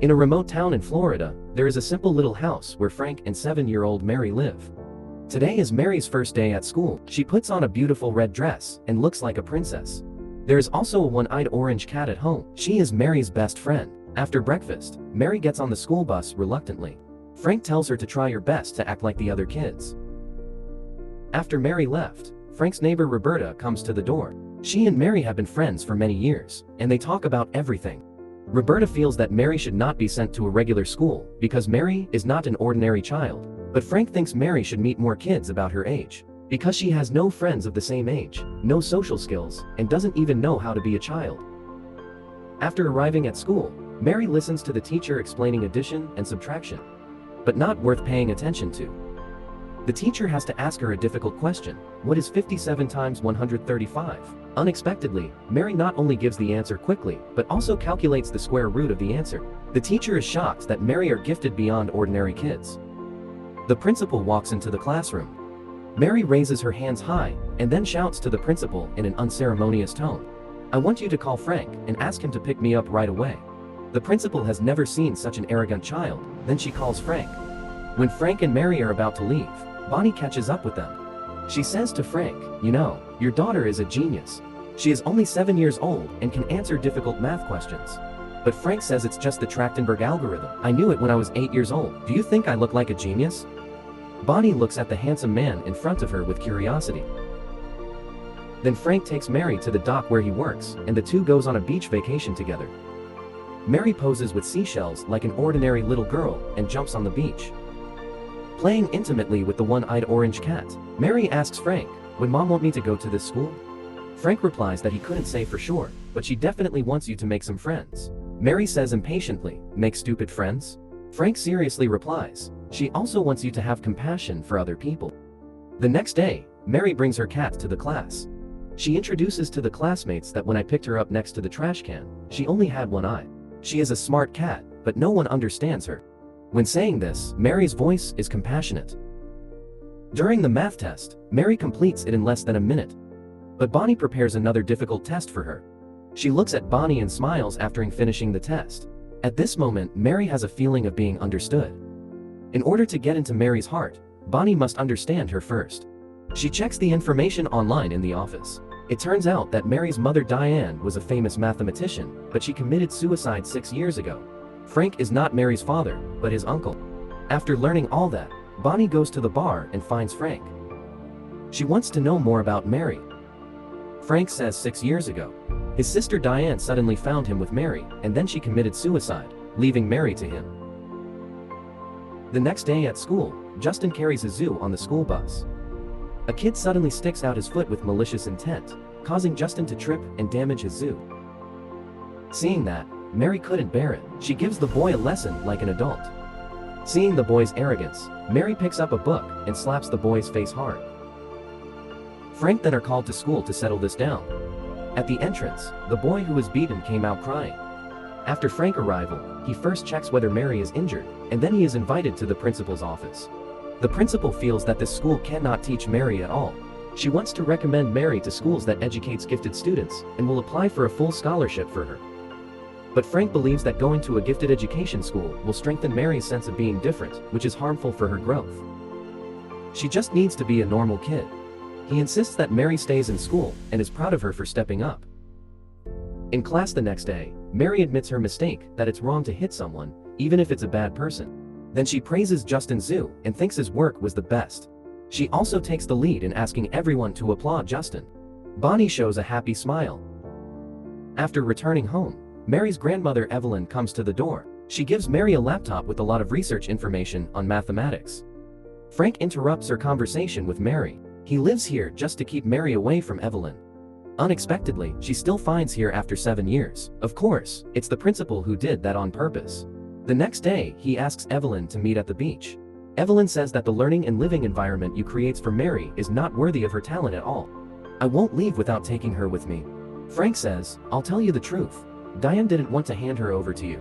In a remote town in Florida, there is a simple little house where Frank and 7-year-old Mary live. Today is Mary's first day at school. She puts on a beautiful red dress and looks like a princess. There is also a one-eyed orange cat at home. She is Mary's best friend. After breakfast, Mary gets on the school bus reluctantly. Frank tells her to try her best to act like the other kids. After Mary left, Frank's neighbor Roberta comes to the door. She and Mary have been friends for many years, and they talk about everything. Roberta feels that Mary should not be sent to a regular school because Mary is not an ordinary child. But Frank thinks Mary should meet more kids about her age because she has no friends of the same age, no social skills, and doesn't even know how to be a child. After arriving at school, Mary listens to the teacher explaining addition and subtraction, but not worth paying attention to. The teacher has to ask her a difficult question. What is 57 times 135? Unexpectedly, Mary not only gives the answer quickly, but also calculates the square root of the answer. The teacher is shocked that Mary are gifted beyond ordinary kids. The principal walks into the classroom. Mary raises her hands high, and then shouts to the principal in an unceremonious tone, "I want you to call Frank and ask him to pick me up right away." The principal has never seen such an arrogant child. Then she calls Frank. When Frank and Mary are about to leave, Bonnie catches up with them. She says to Frank, "You know, your daughter is a genius. She is only 7 years old and can answer difficult math questions." But Frank says it's just the Trachtenberg algorithm. "I knew it when I was 8 years old. Do you think I look like a genius?" Bonnie looks at the handsome man in front of her with curiosity. Then Frank takes Mary to the dock where he works, and the two goes on a beach vacation together. Mary poses with seashells like an ordinary little girl and jumps on the beach, playing intimately with the one-eyed orange cat. Mary asks Frank, "Would Mom want me to go to this school?" Frank replies that he couldn't say for sure, but she definitely wants you to make some friends. Mary says impatiently, "Make stupid friends?" Frank seriously replies, "She also wants you to have compassion for other people." The next day, Mary brings her cat to the class. She introduces to the classmates that when I picked her up next to the trash can, she only had one eye. She is a smart cat, but no one understands her. When saying this, Mary's voice is compassionate. During the math test, Mary completes it in less than a minute. But Bonnie prepares another difficult test for her. She looks at Bonnie and smiles after finishing the test. At this moment, Mary has a feeling of being understood. In order to get into Mary's heart, Bonnie must understand her first. She checks the information online in the office. It turns out that Mary's mother Diane was a famous mathematician, but she committed suicide 6 years ago. Frank is not Mary's father, but his uncle. After learning all that, Bonnie goes to the bar and finds Frank. She wants to know more about Mary. Frank says 6 years ago, his sister Diane suddenly found him with Mary, and then she committed suicide, leaving Mary to him. The next day at school, Justin carries a zoo on the school bus. A kid suddenly sticks out his foot with malicious intent, causing Justin to trip and damage his zoo. Seeing that, Mary couldn't bear it. She gives the boy a lesson like an adult. Seeing the boy's arrogance, Mary picks up a book and slaps the boy's face hard. Frank then are called to school to settle this down. At the entrance, the boy who was beaten came out crying. After Frank's arrival, he first checks whether Mary is injured, and then he is invited to the principal's office. The principal feels that this school cannot teach Mary at all. She wants to recommend Mary to schools that educates gifted students, and will apply for a full scholarship for her. But Frank believes that going to a gifted education school will strengthen Mary's sense of being different, which is harmful for her growth. She just needs to be a normal kid. He insists that Mary stays in school, and is proud of her for stepping up. In class the next day, Mary admits her mistake, that it's wrong to hit someone, even if it's a bad person. Then she praises Justin's zoo, and thinks his work was the best. She also takes the lead in asking everyone to applaud Justin. Bonnie shows a happy smile. After returning home, Mary's grandmother Evelyn comes to the door. She gives Mary a laptop with a lot of research information on mathematics. Frank interrupts her conversation with Mary. He lives here just to keep Mary away from Evelyn. Unexpectedly, she still finds here after 7 years. Of course, it's the principal who did that on purpose. The next day, he asks Evelyn to meet at the beach. Evelyn says that the learning and living environment you creates for Mary is not worthy of her talent at all. "I won't leave without taking her with me." Frank says, "I'll tell you the truth. Diane didn't want to hand her over to you.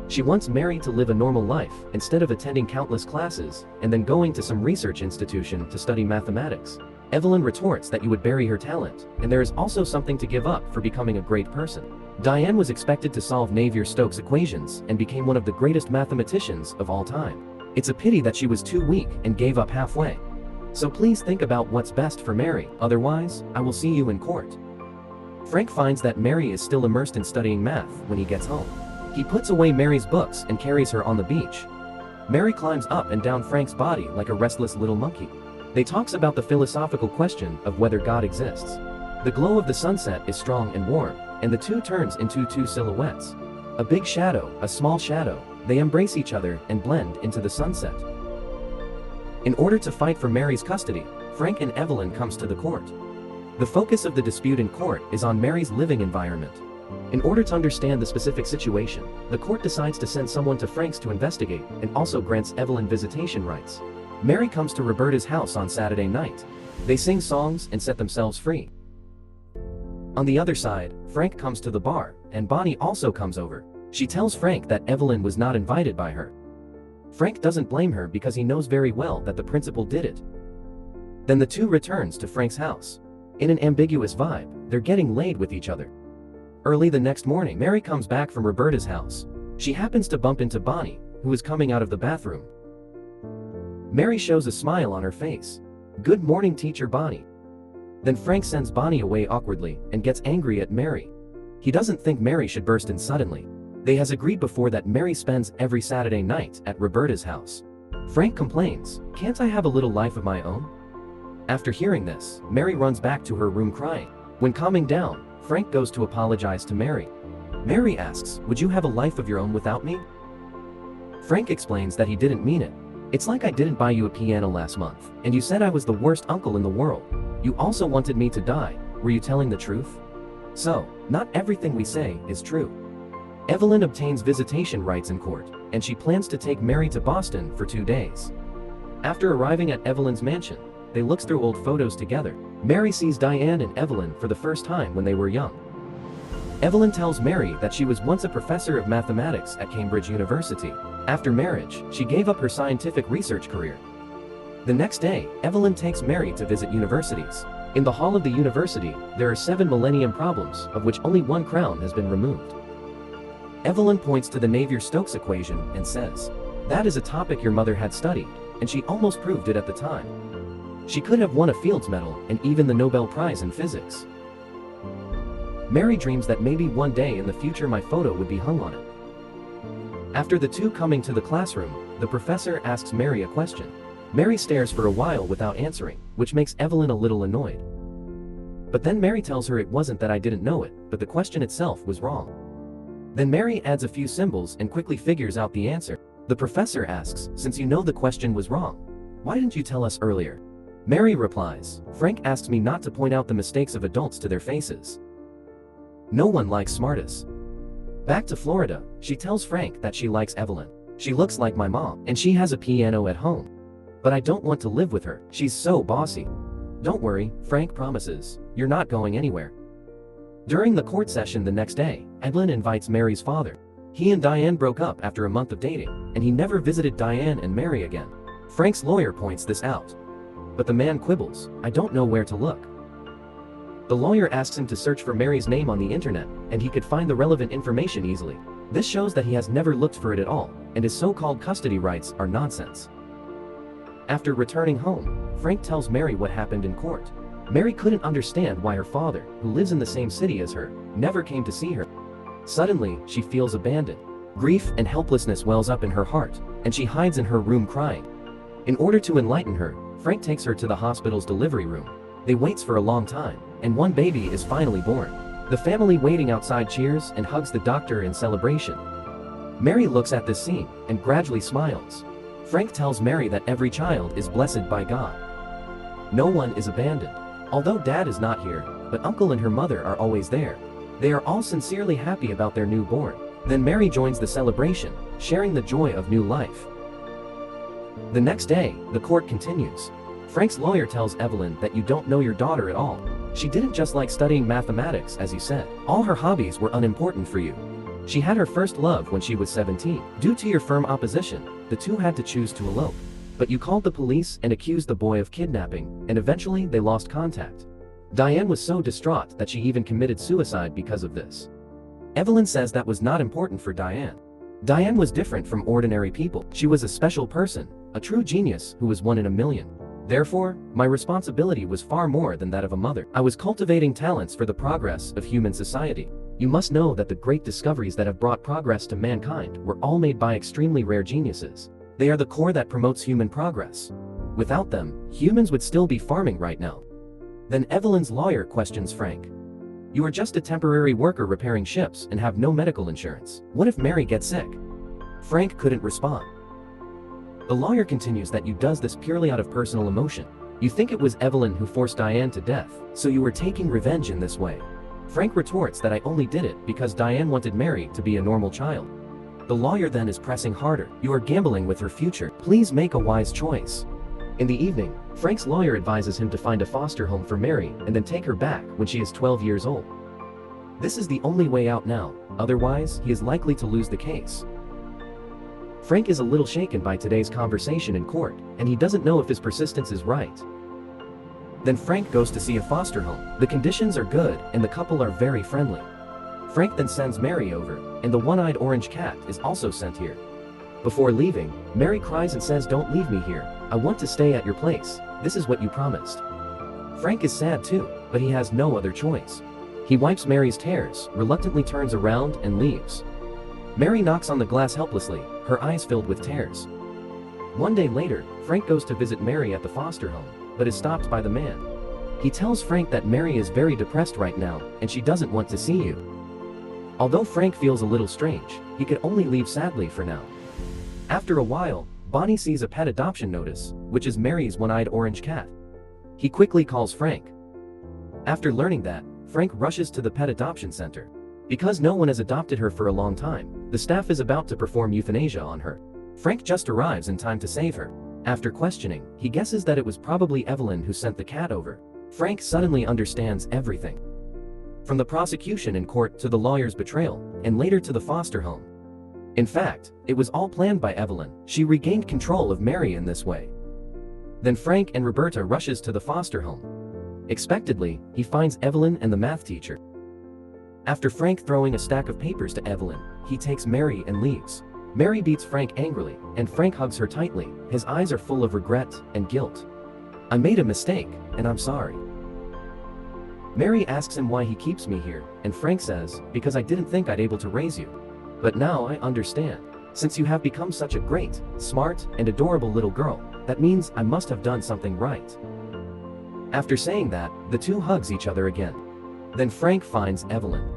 She wants Mary to live a normal life, instead of attending countless classes, and then going to some research institution to study mathematics." Evelyn retorts that you would bury her talent, and there is also something to give up for becoming a great person. Diane was expected to solve Navier-Stokes equations and became one of the greatest mathematicians of all time. It's a pity that she was too weak and gave up halfway. So please think about what's best for Mary, otherwise, I will see you in court. Frank finds that Mary is still immersed in studying math when he gets home. He puts away Mary's books and carries her on the beach. Mary climbs up and down Frank's body like a restless little monkey. They talks about the philosophical question of whether God exists. The glow of the sunset is strong and warm, and the two turns into two silhouettes. A big shadow, a small shadow, they embrace each other and blend into the sunset. In order to fight for Mary's custody, Frank and Evelyn comes to the court. The focus of the dispute in court is on Mary's living environment. In order to understand the specific situation, the court decides to send someone to Frank's to investigate and also grants Evelyn visitation rights. Mary comes to Roberta's house on Saturday night. They sing songs and set themselves free. On the other side, Frank comes to the bar, and Bonnie also comes over. She tells Frank that Evelyn was not invited by her. Frank doesn't blame her because he knows very well that the principal did it. Then the two returns to Frank's house. In an ambiguous vibe, they're getting laid with each other. Early the next morning, Mary comes back from Roberta's house. She happens to bump into Bonnie, who is coming out of the bathroom. Mary shows a smile on her face. "Good morning, teacher Bonnie." Then Frank sends Bonnie away awkwardly and gets angry at Mary. He doesn't think Mary should burst in suddenly. They has agreed before that Mary spends every Saturday night at Roberta's house. Frank complains, "Can't I have a little life of my own?" After hearing this, Mary runs back to her room crying. When calming down, Frank goes to apologize to Mary. Mary asks, "Would you have a life of your own without me?" Frank explains that he didn't mean it. "It's like I didn't buy you a piano last month, and you said I was the worst uncle in the world. You also wanted me to die. Were you telling the truth?" So, not everything we say is true. Evelyn obtains visitation rights in court, and she plans to take Mary to Boston for 2 days. After arriving at Evelyn's mansion, they look through old photos together. Mary sees Diane and Evelyn for the first time when they were young. Evelyn tells Mary that she was once a professor of mathematics at Cambridge University. After marriage, she gave up her scientific research career. The next day, Evelyn takes Mary to visit universities. In the hall of the university, there are 7 millennium problems, of which only 1 crown has been removed. Evelyn points to the Navier-Stokes equation and says, "That is a topic your mother had studied, and she almost proved it at the time. She could have won a Fields Medal and even the Nobel Prize in physics." Mary dreams that maybe one day in the future my photo would be hung on it. After the two coming to the classroom, the professor asks Mary a question. Mary stares for a while without answering, which makes Evelyn a little annoyed. But then Mary tells her it wasn't that I didn't know it, but the question itself was wrong. Then Mary adds a few symbols and quickly figures out the answer. The professor asks, "Since you know the question was wrong, why didn't you tell us earlier?" Mary replies, "Frank asks me not to point out the mistakes of adults to their faces. No one likes smartass." Back to Florida, she tells Frank that she likes Evelyn. "She looks like my mom, and she has a piano at home. But I don't want to live with her, she's so bossy." "Don't worry," Frank promises, "you're not going anywhere." During the court session the next day, Evelyn invites Mary's father. He and Diane broke up after a month of dating, and he never visited Diane and Mary again. Frank's lawyer points this out. But the man quibbles, "I don't know where to look." The lawyer asks him to search for Mary's name on the internet, and he could find the relevant information easily. This shows that he has never looked for it at all, and his so-called custody rights are nonsense. After returning home, Frank tells Mary what happened in court. Mary couldn't understand why her father, who lives in the same city as her, never came to see her. Suddenly, she feels abandoned. Grief and helplessness wells up in her heart, and she hides in her room crying. In order to enlighten her, Frank takes her to the hospital's delivery room. They wait for a long time, and one baby is finally born. The family waiting outside cheers and hugs the doctor in celebration. Mary looks at this scene and gradually smiles. Frank tells Mary that every child is blessed by God. No one is abandoned. Although Dad is not here, but Uncle and her mother are always there. They are all sincerely happy about their newborn. Then Mary joins the celebration, sharing the joy of new life. The next day, the court continues. Frank's lawyer tells Evelyn that you don't know your daughter at all. She didn't just like studying mathematics as you said. All her hobbies were unimportant for you. She had her first love when she was 17. Due to your firm opposition, the two had to choose to elope. But you called the police and accused the boy of kidnapping, and eventually they lost contact. Diane was so distraught that she even committed suicide because of this. Evelyn says that was not important for Diane. Diane was different from ordinary people. She was a special person, a true genius who was one in a million. Therefore, my responsibility was far more than that of a mother. I was cultivating talents for the progress of human society. You must know that the great discoveries that have brought progress to mankind were all made by extremely rare geniuses. They are the core that promotes human progress. Without them, humans would still be farming right now. Then Evelyn's lawyer questions Frank. You are just a temporary worker repairing ships and have no medical insurance. What if Mary gets sick? Frank couldn't respond. The lawyer continues that you does this purely out of personal emotion. You think it was Evelyn who forced Diane to death, so you were taking revenge in this way. Frank retorts that I only did it because Diane wanted Mary to be a normal child. The lawyer then is pressing harder. You are gambling with her future. Please make a wise choice. In the evening, Frank's lawyer advises him to find a foster home for Mary and then take her back when she is 12 years old. This is the only way out now, otherwise he is likely to lose the case. Frank is a little shaken by today's conversation in court, and he doesn't know if his persistence is right. Then Frank goes to see a foster home. The conditions are good, and the couple are very friendly. Frank then sends Mary over, and the one-eyed orange cat is also sent here. Before leaving, Mary cries and says, "Don't leave me here. I want to stay at your place. This is what you promised." Frank is sad too, but he has no other choice. He wipes Mary's tears, reluctantly turns around and leaves. Mary knocks on the glass helplessly, her eyes filled with tears. One day later, Frank goes to visit Mary at the foster home, but is stopped by the man. He tells Frank that Mary is very depressed right now, and she doesn't want to see you. Although Frank feels a little strange, he could only leave sadly for now. After a while, Bonnie sees a pet adoption notice, which is Mary's one-eyed orange cat. He quickly calls Frank. After learning that, Frank rushes to the pet adoption center. Because no one has adopted her for a long time, the staff is about to perform euthanasia on her. Frank just arrives in time to save her. After questioning, he guesses that it was probably Evelyn who sent the cat over. Frank suddenly understands everything. From the prosecution in court to the lawyer's betrayal, and later to the foster home. In fact, it was all planned by Evelyn. She regained control of Mary in this way. Then Frank and Roberta rushes to the foster home. Expectedly, he finds Evelyn and the math teacher. After Frank throwing a stack of papers to Evelyn, he takes Mary and leaves. Mary beats Frank angrily, and Frank hugs her tightly. His eyes are full of regret and guilt. "I made a mistake, and I'm sorry." Mary asks him why he keeps me here, and Frank says, "Because I didn't think I'd able to raise you. But now I understand. Since you have become such a great, smart, and adorable little girl, that means I must have done something right." After saying that, the two hugs each other again. Then Frank finds Evelyn.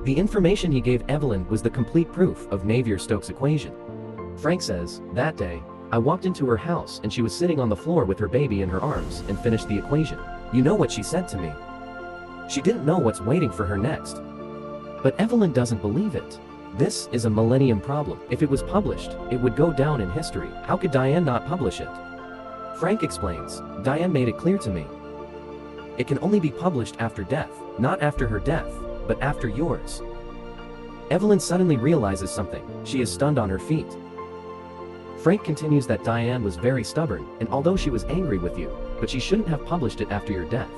The information he gave Evelyn was the complete proof of Navier-Stokes equation. Frank says, "That day, I walked into her house and she was sitting on the floor with her baby in her arms and finished the equation. You know what she said to me? She didn't know what's waiting for her next." But Evelyn doesn't believe it. This is a millennium problem. If it was published, it would go down in history. How could Diane not publish it? Frank explains, "Diane made it clear to me. It can only be published after death, not after her death, but after yours." Evelyn suddenly realizes something. She is stunned on her feet. Frank continues that Diane was very stubborn, and although she was angry with you, but she shouldn't have published it after your death.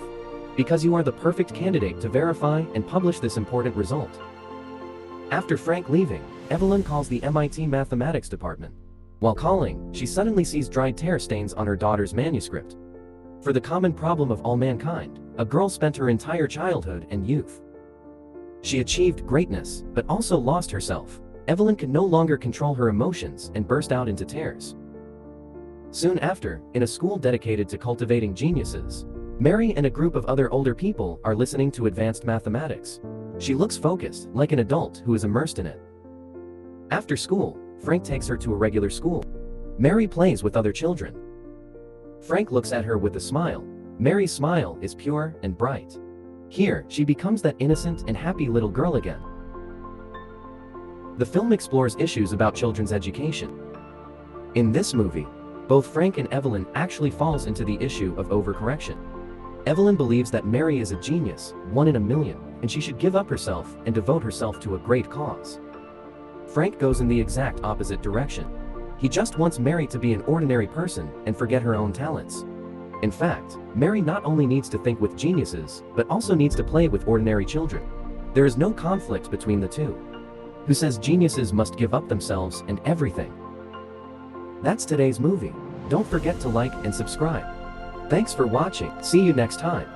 Because you are the perfect candidate to verify and publish this important result. After Frank leaving, Evelyn calls the MIT mathematics department. While calling, she suddenly sees dried tear stains on her daughter's manuscript. For the common problem of all mankind, a girl spent her entire childhood and youth. She achieved greatness, but also lost herself. Evelyn could no longer control her emotions and burst out into tears. Soon after, in a school dedicated to cultivating geniuses, Mary and a group of other older people are listening to advanced mathematics. She looks focused, like an adult who is immersed in it. After school, Frank takes her to a regular school. Mary plays with other children. Frank looks at her with a smile. Mary's smile is pure and bright. Here, she becomes that innocent and happy little girl again. The film explores issues about children's education. In this movie, both Frank and Evelyn actually falls into the issue of overcorrection. Evelyn believes that Mary is a genius, one in a million, and she should give up herself and devote herself to a great cause. Frank goes in the exact opposite direction. He just wants Mary to be an ordinary person and forget her own talents. In fact, Mary not only needs to think with geniuses, but also needs to play with ordinary children. There is no conflict between the two. who says geniuses must give up themselves and everything. That's today's movie. Don't forget to like and subscribe. Thanks for watching. See you next time.